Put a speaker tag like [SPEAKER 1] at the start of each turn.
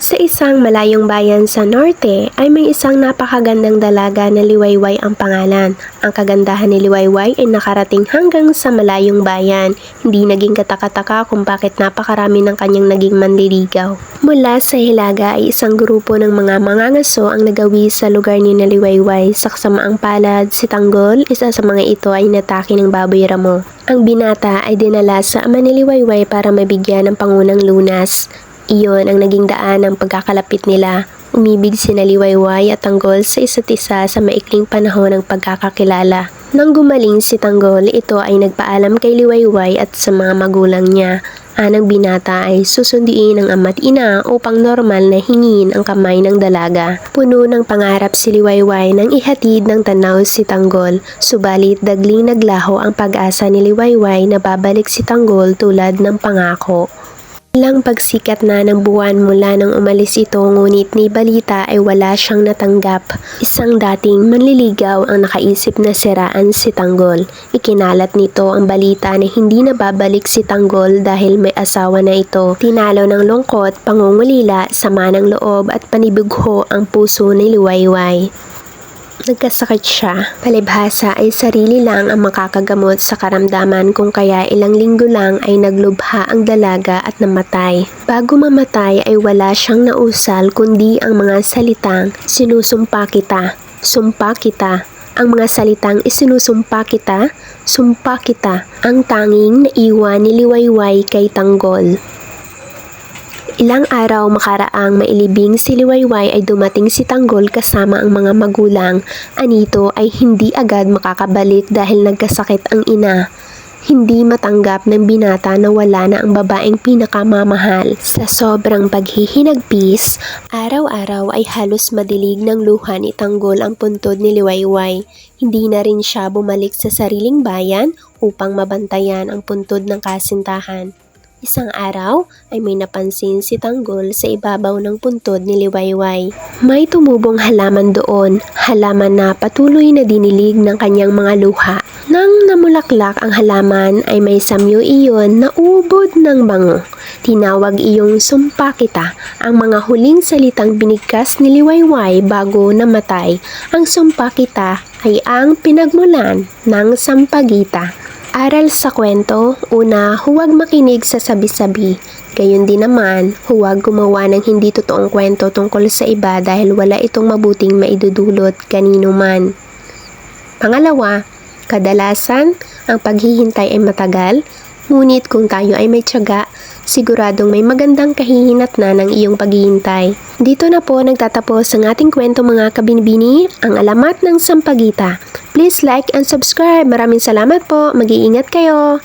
[SPEAKER 1] Sa isang malayong bayan sa norte ay may isang napakagandang dalaga na Liwayway ang pangalan. Ang kagandahan ni Liwayway ay nakarating hanggang sa malayong bayan. Hindi naging katakataka kung bakit napakarami ng kanyang naging manliligaw. Mula sa Hilaga ay isang grupo ng mga mangangaso ang nagawi sa lugar ni Liwayway. Sa kasamaang palad, si Tanggol, isa sa mga ito ay natake ng baboy ramo. Ang binata ay dinala sa ama ni Liwayway para mabigyan ng pangunang lunas. Iyon ang naging daan ng pagkakalapit nila. Umibig sina Liwayway at Tanggol sa isa't isa sa maikling panahon ng pagkakakilala. Nang gumaling si Tanggol, ito ay nagpaalam kay Liwayway at sa mga magulang niya. Ang binata ay susunduin ng ama't ina upang normal na hingin ang kamay ng dalaga. Puno ng pangarap si Liwayway nang ihatid ng tanaw si Tanggol. Subalit dagling naglaho ang pag-asa ni Liwayway na babalik si Tanggol tulad ng pangako. Ilang pagsikat na ng buwan mula nang umalis ito ngunit ni balita ay wala siyang natanggap. Isang dating manliligaw ang nakaisip na siraan si Tanggol. Ikinalat nito ang balita na hindi na babalik si Tanggol dahil may asawa na ito. Tinalo ng lungkot, pangungulila, sama ng loob at panibugho ang puso ni Liwayway. Nagkasakit siya. Palibhasa ay sarili lang ang makakagamot sa karamdaman kung kaya ilang linggo lang ay naglubha ang dalaga at namatay. Bago mamatay ay wala siyang nausal kundi ang mga salitang sinusumpa kita, sumpa kita. Ang mga salitang isinusumpa kita, sumpa kita, ang tanging naiwan ni Liwayway kay Tanggol. Ilang araw makaraang mailibing si Liwayway ay dumating si Tanggol kasama ang mga magulang. Anito ay hindi agad makakabalik dahil nagkasakit ang ina. Hindi matanggap ng binata na wala na ang babaeng pinakamamahal. Sa sobrang paghihinagpis, araw-araw ay halos madilig ng luha ni Tanggol ang puntod ni Liwayway. Hindi na rin siya bumalik sa sariling bayan upang mabantayan ang puntod ng kasintahan. Isang araw ay may napansin si Tanggol sa ibabaw ng puntod ni Liwayway. May tumubong halaman doon, halaman na patuloy na dinilig ng kanyang mga luha. Nang namulaklak ang halaman ay may samyo iyon na ubod ng bango. Tinawag iyong sumpa kita, ang mga huling salitang binigkas ni Liwayway bago namatay. Ang sumpa kita ay ang pinagmulan ng sampagita. Aral sa kwento, una, huwag makinig sa sabi-sabi. Gayon din naman, huwag gumawa ng hindi totoong kwento tungkol sa iba dahil wala itong mabuting maidudulot kanino man. Pangalawa, kadalasan, ang paghihintay ay matagal, ngunit kung tayo ay may tiyaga, siguradong may magandang kahihinatnan ng iyong paghihintay. Dito na po nagtatapos ang ating kwento mga kabinibini, ang alamat ng sampagita. Please like and subscribe. Maraming salamat po. Mag-iingat kayo.